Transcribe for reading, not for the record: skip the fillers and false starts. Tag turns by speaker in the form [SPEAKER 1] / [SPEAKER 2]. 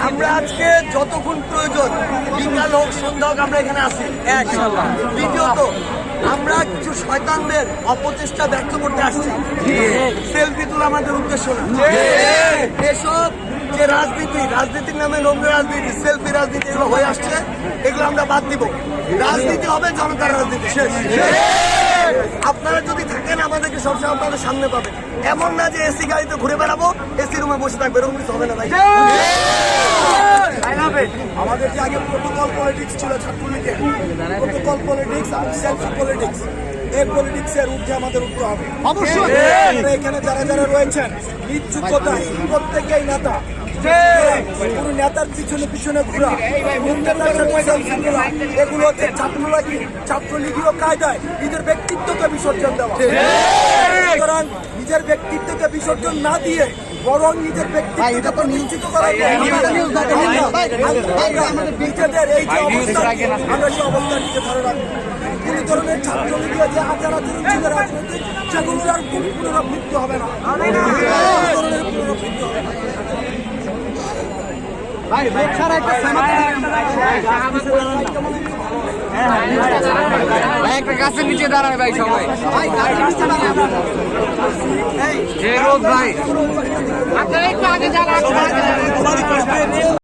[SPEAKER 1] আমরা আজকে যতক্ষণ প্রয়োজন বিকাল হোক সন্ধ্যা হোক আমরা এখানে আসি। দ্বিতীয়ত আমরা কিছু শয়তানদের অপচেষ্টা ব্যর্থ করতে আসছি। সেলফি তোলা আমাদের উদ্দেশ্য না। এসব যে রাজনীতির নামে নোংরা রাজনীতি, সেলফি রাজনীতি এগুলো হয়ে আসছে, এগুলো আমরা বাদ দিব। রাজনীতি হবে জনতার রাজনীতি, শেষ। আপনারা যদি থাকেন আমাদেরকে সবসময় আপনাদের সামনে পাবেন। এমন না যে এসি গাড়িতে ঘুরে বেড়াবো, এসি রুমে বসে থাকবে, এরকম কিছু হবে না ভাই। আমাদের যে আগে প্রোটোকল পলিটিক্স ছিল ছাত্রলীগের, প্রোটোকল পলিটিক্স আর সেলফি পলিটিক্স, এই পলিটিক্সের ঊর্ধ্বে আমাদের উঠতে হবে অবশ্যই। এখানে যারা যারা রয়েছেন নিজ যোগ্যতা প্রত্যেকেই নেতা, কোনো নেতার পিছনে ঘোরা, এগুলো হচ্ছে ছাত্রলীগীয় কায়দায় নিজের ব্যক্তিত্বকে বিসর্জন দেওয়া। সুতরাং নিজের ব্যক্তিত্বকে বিসর্জন না দিয়ে বরং নিজের ব্যক্তিত্বকে নিয়োজিত করার নিজেদের এই যে অবস্থা, আমরা সেই অবস্থাটিকে ধরে রাখবো। কোনো ধরনের ছাত্রলীগীয় যে আচার আচরণ ছিল রাজনৈতিক, সেগুলোর আর কোনো পুনরাবৃত্তি হবে না, ধরনের পুনরাবৃত্তি হবে না।
[SPEAKER 2] একটা গাছের নিচে দাঁড়ায় ভাই সবাই, যে রোদ ভাই।